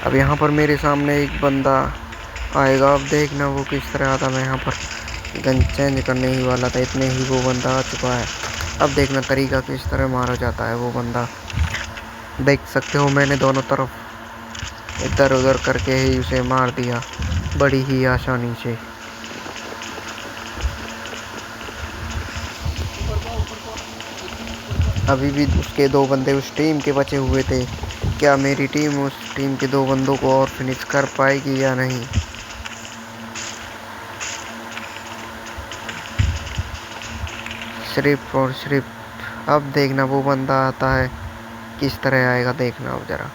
अब यहाँ पर मेरे सामने एक बंदा आएगा। अब देखना वो किस तरह आता। मैं यहाँ पर गन चेंज करने ही वाला था, इतने ही वो बंदा आ चुका है। अब देखना तरीका किस तरह मारा जाता है वो बंदा। देख सकते हो मैंने दोनों तरफ इधर उधर करके ही उसे मार दिया बड़ी ही आसानी से। अभी भी उसके दो बंदे उस टीम के बचे हुए थे। क्या मेरी टीम उस टीम के दो बंदों को और फिनिश कर पाएगी या नहीं? सिर्फ और सिर्फ अब देखना वो बंदा आता है किस तरह आएगा, देखना अब जरा।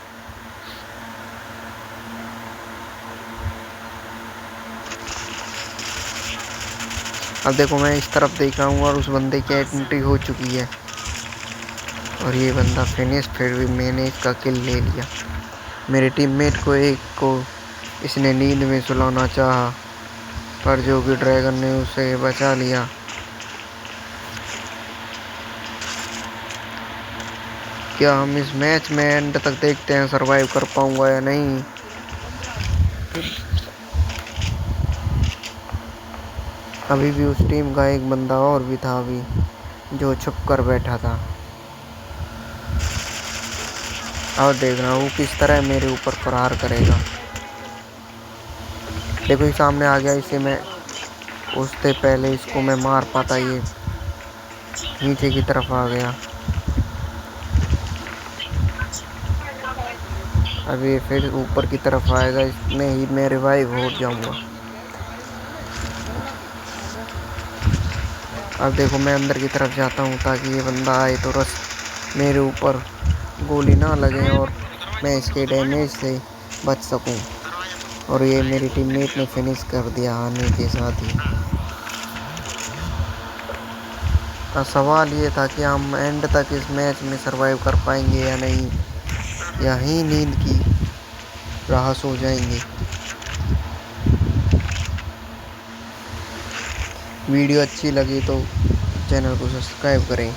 अब देखो मैं इस तरफ देख रहा हूँ और उस बंदे की एंट्री हो चुकी है और ये बंदा फिनिश। फिर भी मैंने इसका किल ले लिया। मेरे टीममेट को एक को इसने नींद में सुलाना चाहा, पर जो कि ड्रैगन ने उसे बचा लिया। क्या हम इस मैच में एंड तक देखते हैं सरवाइव कर पाऊंगा या नहीं? अभी भी उस टीम का एक बंदा और भी था अभी, जो छुप कर बैठा था। और देख रहा हूँ किस तरह मेरे ऊपर प्रहार करेगा। देखो ये सामने आ गया, इसे मैं उससे पहले इसको मैं मार पाता, ये नीचे की तरफ आ गया। अब ये फिर ऊपर की तरफ आएगा, इसमें ही मैं रिवाइव हो जाऊंगा। अब देखो मैं अंदर की तरफ जाता हूँ ताकि ये बंदा आए तो रस मेरे ऊपर गोली ना लगे और मैं इसके डैमेज से बच सकूं। और ये मेरी टीममेट ने फिनिश कर दिया आने के साथ ही। अब सवाल ये था कि हम एंड तक इस मैच में सरवाइव कर पाएंगे या नहीं, यहीं नींद की राह सो जाएंगे। वीडियो अच्छी लगी तो चैनल को सब्सक्राइब करें।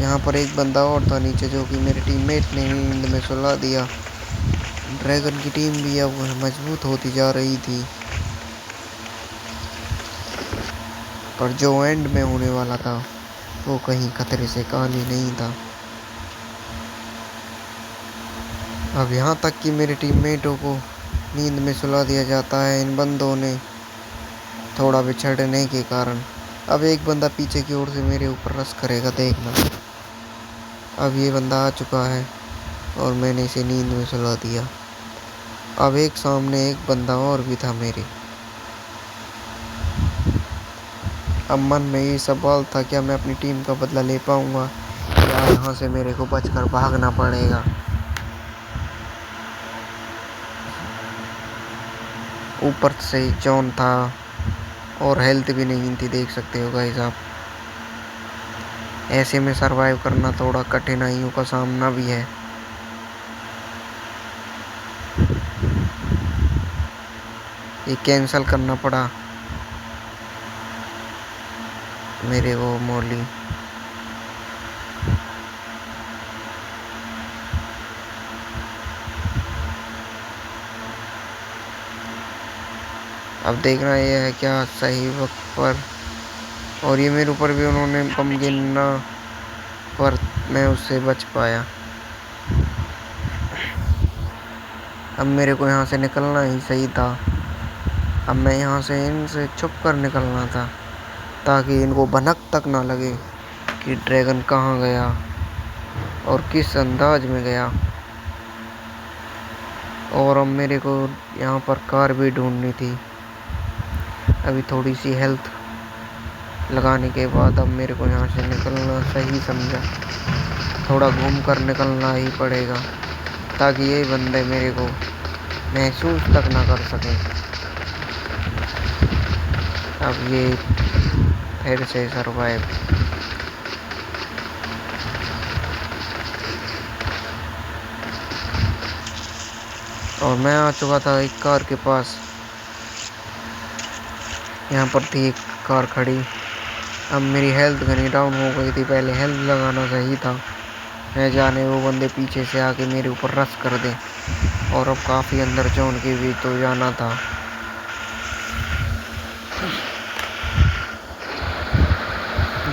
यहाँ पर एक बंदा और था नीचे, जो कि मेरे टीममेट ने नींद में सुला दिया। ड्रैगन की टीम भी अब मजबूत होती जा रही थी, पर जो एंड में होने वाला था वो कहीं खतरे से खाली नहीं था। अब यहाँ तक कि मेरे टीममेटों को नींद में सुला दिया जाता है इन बंदों ने थोड़ा बिछड़ने के कारण। अब एक बंदा पीछे की ओर से मेरे ऊपर रश करेगा, देखना। अब ये बंदा आ चुका है और मैंने इसे नींद में सुला दिया। अब एक सामने एक बंदा और भी था मेरे। अब मन में ये सवाल था, क्या मैं अपनी टीम का बदला ले पाऊंगा या यहाँ से मेरे को बचकर भागना पड़ेगा। ऊपर से जॉन था और हेल्थ भी नहीं थी, देख सकते हो गाइस आप। ऐसे में सरवाइव करना थोड़ा कठिनाइयों का सामना भी है। ये कैंसिल करना पड़ा मेरे को मोली। अब देखना ये है क्या सही वक्त पर, और ये मेरे ऊपर भी उन्होंने बम गिरना, पर मैं उससे बच पाया। अब मेरे को यहाँ से निकलना ही सही था। अब मैं यहाँ से इनसे छुप कर निकलना था ताकि इनको भनक तक ना लगे कि ड्रैगन कहाँ गया और किस अंदाज में गया। और अब मेरे को यहाँ पर कार भी ढूंढनी थी। अभी थोड़ी सी हेल्थ लगाने के बाद अब मेरे को यहाँ से निकलना सही समझा। थोड़ा घूम कर निकलना ही पड़ेगा ताकि ये बंदे मेरे को महसूस तक ना कर सकें। अब ये फिर से सरवाइव। और मैं आ चुका था एक कार के पास। यहाँ पर थी एक कार खड़ी। अब मेरी हेल्थ घनी डाउन हो गई थी, पहले हेल्थ लगाना सही था। है जाने वो बंदे पीछे से आके मेरे ऊपर रश कर दें। और अब काफ़ी अंदर जोन के भी तो जाना था।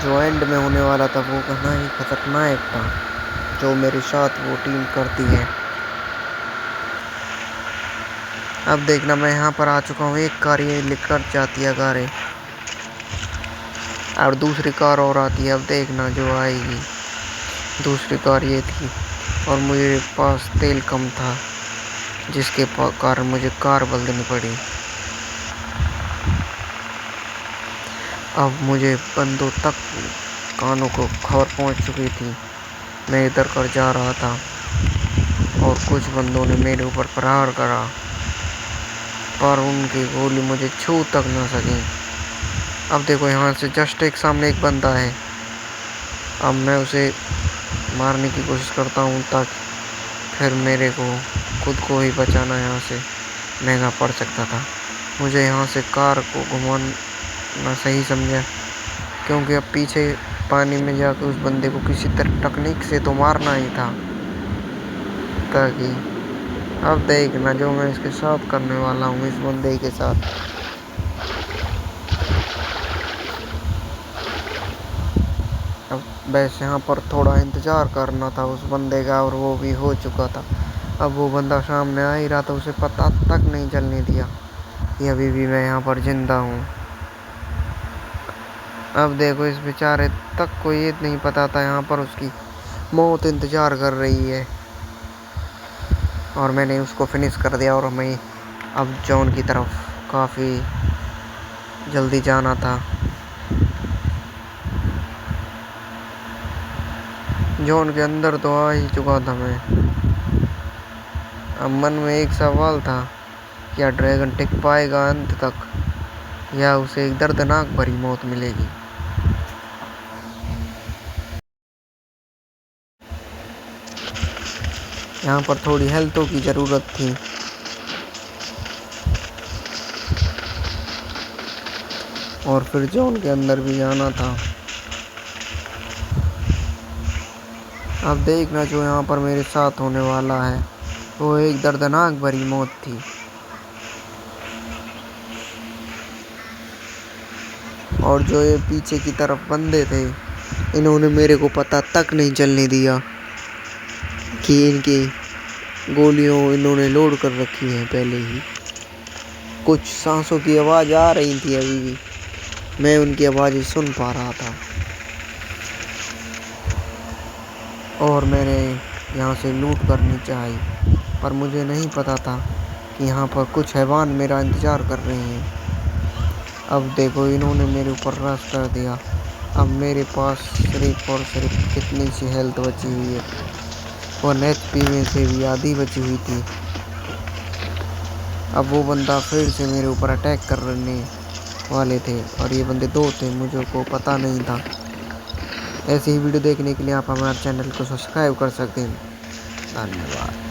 जो एंड में होने वाला था वो कहना ही खतरनाक था, जो मेरे साथ वो टीम करती है। अब देखना मैं यहाँ पर आ चुका हूँ। एक कार ये लेकर जाती है गाड़ी और दूसरी कार और आती है। अब देखना जो आएगी। दूसरी कार ये थी और मेरे पास तेल कम था, जिसके कारण मुझे कार बदलनी पड़ी। अब मुझे बंदों तक कानों को खबर पहुंच चुकी थी। मैं इधर कर जा रहा था और कुछ बंदों ने मेरे ऊपर प्रहार करा, पर उनकी गोली मुझे छू तक न सकी। अब देखो यहाँ से जस्ट एक सामने एक बंदा है। अब मैं उसे मारने की कोशिश करता हूँ, ताकि फिर मेरे को खुद को ही बचाना यहाँ से महंगा पड़ सकता था। मुझे यहाँ से कार को घुमाना सही समझा, क्योंकि अब पीछे पानी में जाकर उस बंदे को किसी तरह टेक्निक से तो मारना ही था। ताकि अब देखना जो मैं इसके साथ करने वाला हूँ, इस बंदे के साथ। अब बस यहाँ पर थोड़ा इंतज़ार करना था उस बंदे का, और वो भी हो चुका था। अब वो बंदा सामने आ ही रहा था, उसे पता तक नहीं चलने दिया कि अभी भी मैं यहाँ पर जिंदा हूँ। अब देखो इस बेचारे तक को ये नहीं पता था यहाँ पर उसकी मौत इंतज़ार कर रही है, और मैंने उसको फिनिश कर दिया। और हमें अब जॉन की तरफ काफ़ी जल्दी जाना था। जॉन के अंदर तो आ ही चुका था मैं। अब मन में एक सवाल था, क्या ड्रैगन टिक पाएगा अंत तक, या उसे एक दर्दनाक भरी मौत मिलेगी। यहाँ पर थोड़ी हेल्थों की ज़रूरत थी। और फिर जॉन के अंदर भी जाना था। अब देखना जो यहाँ पर मेरे साथ होने वाला है वो एक दर्दनाक भरी मौत थी। और जो ये पीछे की तरफ बंदे थे, इन्होंने मेरे को पता तक नहीं चलने दिया कि इनकी गोलियों इन्होंने लोड कर रखी है पहले ही। कुछ सांसों की आवाज़ आ रही थी, अभी भी मैं उनकी आवाज़ें सुन पा रहा था। और मैंने यहाँ से लूट करनी चाहिए, पर मुझे नहीं पता था कि यहाँ पर कुछ हैवान मेरा इंतज़ार कर रहे हैं। अब देखो इन्होंने मेरे ऊपर रश कर दिया। अब मेरे पास सिर्फ और सिर्फ कितनी सी हेल्थ बची हुई है, 1 HP में से भी आधी बची हुई थी। अब वो बंदा फिर से मेरे ऊपर अटैक करने वाले थे, और ये बंदे 2 थे, मुझे को पता नहीं था। ऐसी ही वीडियो देखने के लिए आप हमारे चैनल को सब्सक्राइब कर सकते हैं। धन्यवाद।